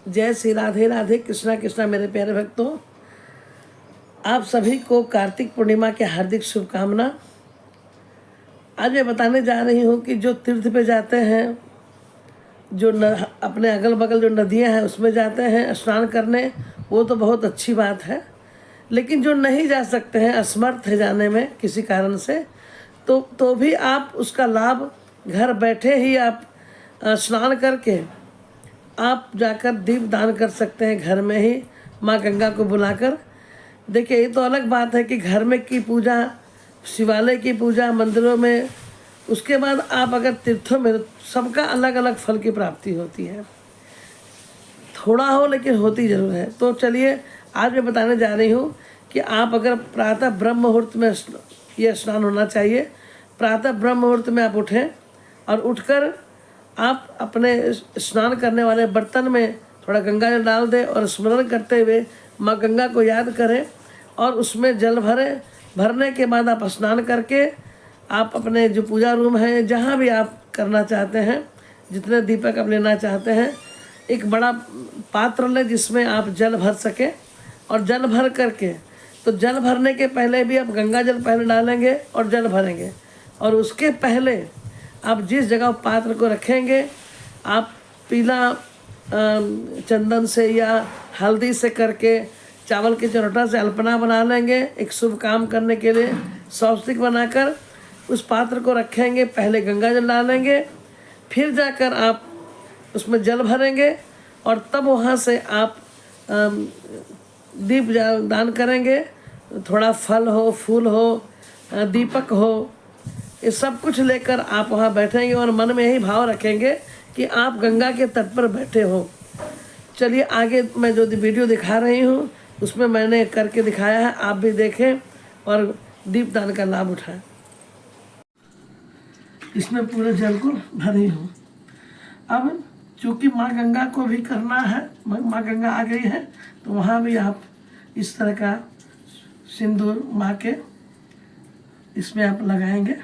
जय श्री राधे राधे, कृष्णा कृष्णा मेरे प्यारे भक्तों। आप सभी को कार्तिक पूर्णिमा के हार्दिक शुभकामना। आज मैं बताने जा रही हूँ कि जो तीर्थ पे जाते हैं, जो अपने अगल बगल जो नदियाँ हैं उसमें जाते हैं स्नान करने, वो तो बहुत अच्छी बात है। लेकिन जो नहीं जा सकते हैं, असमर्थ है जाने में किसी कारण से, तो भी आप उसका लाभ घर बैठे ही आप स्नान करके आप जाकर दीप दान कर सकते हैं घर में ही, माँ गंगा को बुलाकर। देखिए, ये तो अलग बात है कि घर में की पूजा, शिवालय की पूजा, मंदिरों में, उसके बाद आप अगर तीर्थों में, सबका अलग अलग फल की प्राप्ति होती है। थोड़ा हो लेकिन होती ज़रूर है। तो चलिए, आज मैं बताने जा रही हूँ कि आप अगर प्रातः ब्रह्म मुहूर्त में ये स्नान होना चाहिए। प्रातः ब्रह्म मुहूर्त में आप उठें और उठकर आप अपने स्नान करने वाले बर्तन में थोड़ा गंगा जल डाल दें और स्मरण करते हुए माँ गंगा को याद करें और उसमें जल भरें। भरने के बाद आप स्नान करके आप अपने जो पूजा रूम है, जहाँ भी आप करना चाहते हैं, जितने दीपक आप लेना चाहते हैं, एक बड़ा पात्र लें जिसमें आप जल भर सकें। और जल भर करके, तो जल भरने के पहले भी आप गंगा जल पहले डालेंगे और जल भरेंगे। और उसके पहले आप जिस जगह पात्र को रखेंगे, आप पीला चंदन से या हल्दी से करके, चावल की चरोटा से अल्पना बना लेंगे। एक शुभ काम करने के लिए स्वस्तिक बनाकर उस पात्र को रखेंगे। पहले गंगा जल डालेंगे, फिर जाकर आप उसमें जल भरेंगे और तब वहाँ से आप दीप दान करेंगे। थोड़ा फल हो, फूल हो, दीपक हो, ये सब कुछ लेकर आप वहाँ बैठेंगे और मन में यही भाव रखेंगे कि आप गंगा के तट पर बैठे हो। चलिए, आगे मैं जो वीडियो दिखा रही हूँ उसमें मैंने करके दिखाया है, आप भी देखें और दीपदान का लाभ उठाएं। इसमें पूरे जल को भरी हूँ। अब चूँकि माँ गंगा को भी करना है, माँ गंगा आ गई है, तो वहाँ भी आप इस तरह का सिंदूर माँ के इसमें आप लगाएंगे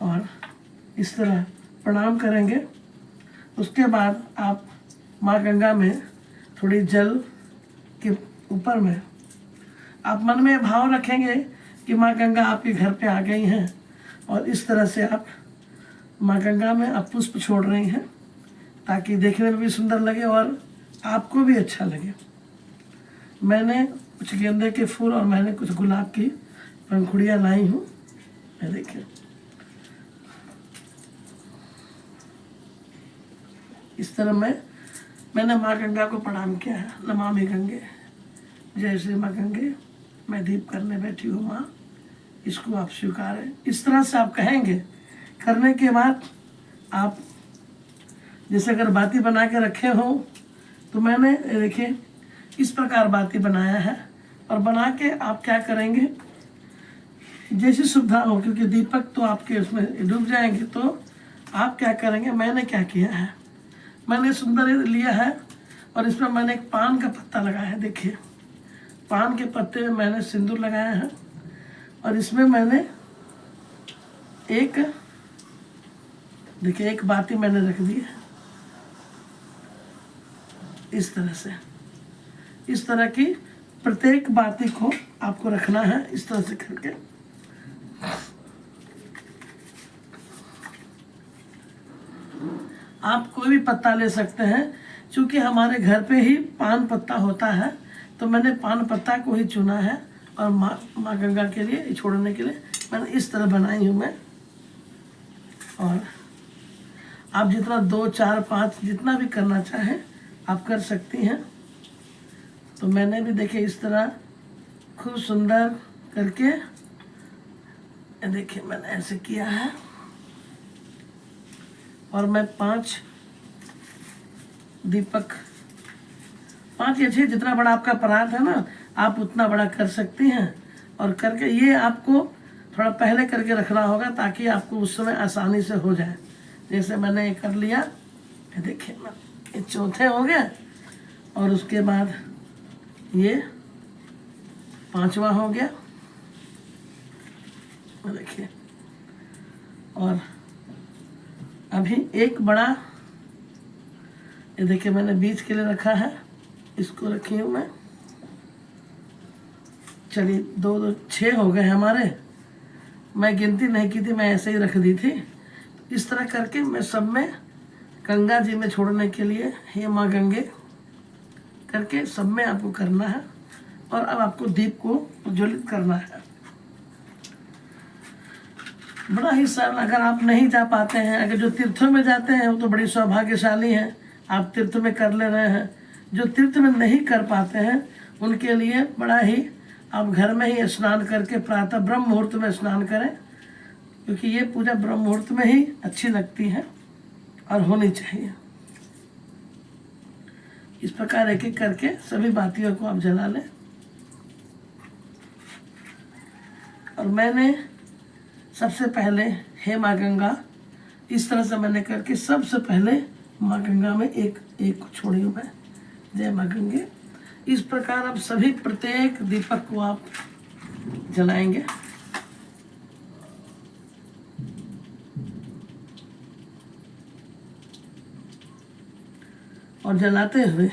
और इस तरह प्रणाम करेंगे। उसके बाद आप माँ गंगा में थोड़ी जल के ऊपर में आप मन में भाव रखेंगे कि माँ गंगा आपके घर पे आ गई हैं, और इस तरह से आप माँ गंगा में आप पुष्प छोड़ रही हैं ताकि देखने में भी सुंदर लगे और आपको भी अच्छा लगे। मैंने कुछ गेंदे के फूल और मैंने कुछ गुलाब की पंखुड़ियाँ लाई हूँ। मैं देखिए, इस तरह मैंने माँ गंगा को प्रणाम किया है। नमामि गंगे, जय श्री माँ गंगे, मैं दीप करने बैठी हूँ माँ, इसको आप स्वीकारें। इस तरह से आप कहेंगे। करने के बाद आप जैसे अगर बाती बना के रखे हो, तो मैंने देखिए इस प्रकार बाती बनाया है। और बना के आप क्या करेंगे, जैसी सुविधा हो, क्योंकि दीपक तो आपके उसमें डूब जाएंगे, तो आप क्या करेंगे, मैंने क्या किया है, मैंने सुंदर लिया है और इसमें मैंने एक पान का पत्ता लगाया है। देखिए, पान के पत्ते में मैंने सिंदूर लगाया है और इसमें मैंने एक बाती मैंने रख दी है। इस तरह से, इस तरह की प्रत्येक बाती को आपको रखना है, इस तरह से करके। आप कोई भी पत्ता ले सकते हैं, क्योंकि हमारे घर पे ही पान पत्ता होता है, तो मैंने पान पत्ता को ही चुना है। और माँ गंगा के लिए छोड़ने के लिए मैंने इस तरह बनाई हूँ मैं। और आप जितना 2, 4, 5 जितना भी करना चाहें आप कर सकती हैं। तो मैंने भी देखिए इस तरह खूब सुंदर करके, देखिए मैंने ऐसे किया है। और मैं 5 दीपक, 5 या 6, जितना बड़ा आपका परात है ना, आप उतना बड़ा कर सकती हैं। और करके ये आपको थोड़ा पहले करके रखना होगा ताकि आपको उस समय आसानी से हो जाए। जैसे मैंने ये कर लिया, देखिए ये चौथे हो गए और उसके बाद ये 5वां हो गया, देखिए। और अभी एक बड़ा ये देखिए मैंने बीज के लिए रखा है, इसको रखी हूँ मैं। चलिए 2 2 6 हो गए हमारे, मैं गिनती नहीं की थी, मैं ऐसे ही रख दी थी। इस तरह करके मैं सब में गंगा जी में छोड़ने के लिए हे माँ गंगे करके सब में आपको करना है। और अब आपको दीप को प्रज्वलित करना है। बड़ा ही सरल। अगर आप नहीं जा पाते हैं, अगर जो तीर्थों में जाते हैं वो तो बड़ी सौभाग्यशाली हैं, आप तीर्थ में कर ले रहे हैं। जो तीर्थ में नहीं कर पाते हैं उनके लिए बड़ा ही, आप घर में ही स्नान करके प्रातः ब्रह्म मुहूर्त में स्नान करें, क्योंकि ये पूजा ब्रह्म मुहूर्त में ही अच्छी लगती है और होनी चाहिए। इस प्रकार एक एक करके सभी बातियों को आप जला लें। और मैंने सबसे पहले हे माँ गंगा, इस तरह से मैंने करके सबसे पहले माँ गंगा में एक एक को छोड़ी हूँ मैं। जय माँ गंगे। इस प्रकार आप सभी प्रत्येक दीपक को आप जलाएंगे। और जलाते हुए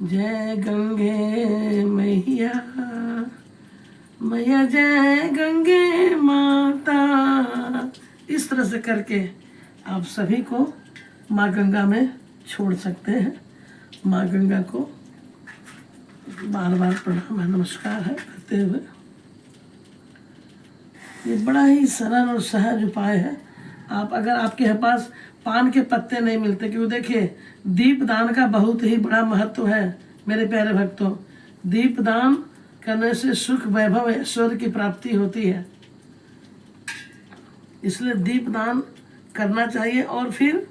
जय गंगे मैया, मैया जय गंगे माता, इस तरह से करके आप सभी को माँ गंगा में छोड़ सकते हैं। माँ गंगा को बार बार प्रणाम है, नमस्कार है करते हुए। ये बड़ा ही सरल और सहज उपाय है। आप अगर आपके पास पान के पत्ते नहीं मिलते, क्योंकि देखिए दीप दान का बहुत ही बड़ा महत्व है मेरे प्यारे भक्तों। दीप दान करने से सुख वैभव ऐश्वर्य की प्राप्ति होती है, इसलिए दीप दान करना चाहिए। और फिर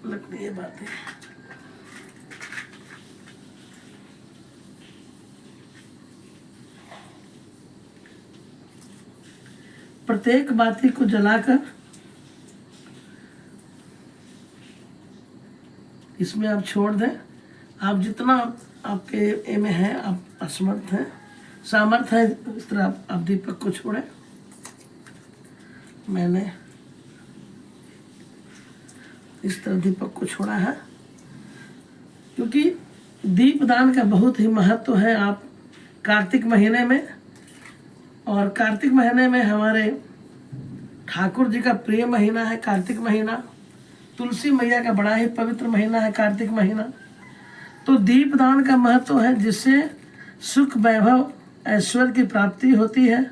लगती है बातें, प्रत्येक बाती को जलाकर इसमें आप छोड़ दें। आप जितना आपके में है, आप असमर्थ हैं, सामर्थ है, इस तरह आप दीपक को छोड़ें। मैंने इस तरह दीपक को छोड़ा है, क्योंकि दीपदान का बहुत ही महत्व है। आप कार्तिक महीने में, और कार्तिक महीने में हमारे ठाकुर जी का प्रिय महीना है कार्तिक महीना, तुलसी मैया का बड़ा ही पवित्र महीना है कार्तिक महीना। तो दीपदान का महत्व है, जिससे सुख वैभव ऐश्वर्य की प्राप्ति होती है।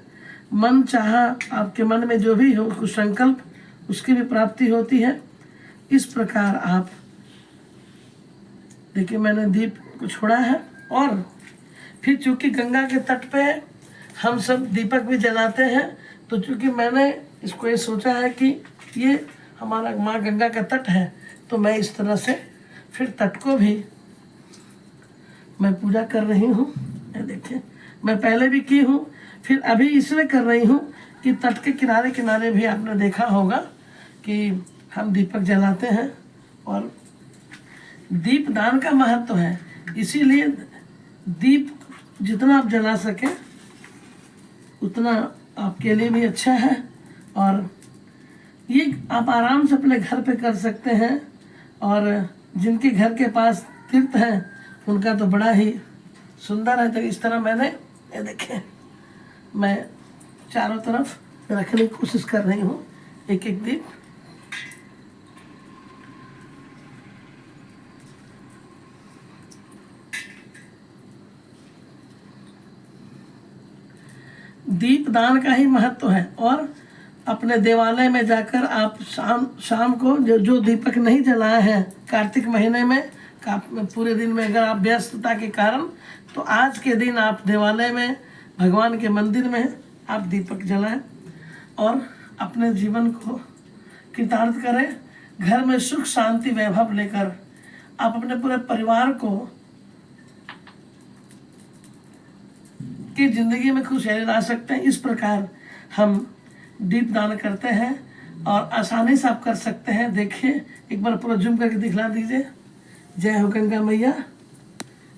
मन चाहा आपके मन में जो भी हो कुछ संकल्प, उसकी भी प्राप्ति होती है। इस प्रकार आप देखिए मैंने दीप को छोड़ा है। और फिर चूंकि गंगा के तट पे हम सब दीपक भी जलाते हैं, तो चूंकि मैंने इसको ये सोचा है कि ये हमारा माँ गंगा का तट है, तो मैं इस तरह से फिर तट को भी मैं पूजा कर रही हूँ। ये देखिए मैं पहले भी की हूँ, फिर अभी इसलिए कर रही हूँ कि तट के किनारे किनारे भी आपने देखा होगा कि हम दीपक जलाते हैं। और दीप दान का महत्व है, इसीलिए दीप जितना आप जला सकें उतना आपके लिए भी अच्छा है। और ये आप आराम से अपने घर पे कर सकते हैं। और जिनके घर के पास तीर्थ है उनका तो बड़ा ही सुंदर है। तो इस तरह मैंने ये देखें, मैं चारों तरफ रखने की कोशिश कर रही हूँ एक एक दीप। दीप दान का ही महत्व है। और अपने देवालय में जाकर आप शाम को जो दीपक नहीं जलाए हैं कार्तिक महीने में, पूरे दिन में अगर आप व्यस्तता के कारण, तो आज के दिन आप देवालय में भगवान के मंदिर में आप दीपक जलाएं और अपने जीवन को कृतार्थ करें। घर में सुख शांति वैभव लेकर आप अपने पूरे परिवार को की जिंदगी में खुशहाली ला सकते हैं। इस प्रकार हम दीप दान करते हैं और आसानी से आप कर सकते हैं। देखिए एक बार पूरा जूम करके दिखला दीजिए। जय हो गंगा मैया।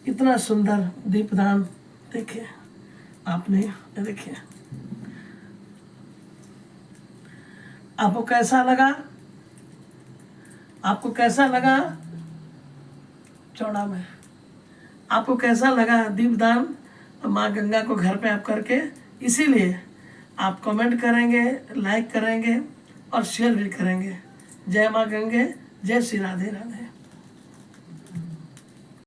इतना सुंदर दीपदान देखिए आपने, देखिए आपको कैसा लगा आपको कैसा लगा चौड़ा में, आपको कैसा लगा दीपदान माँ गंगा को घर पे आप करके? इसीलिए आप कमेंट करेंगे, लाइक करेंगे और शेयर भी करेंगे। जय माँ गंगे, जय श्री राधे राधे।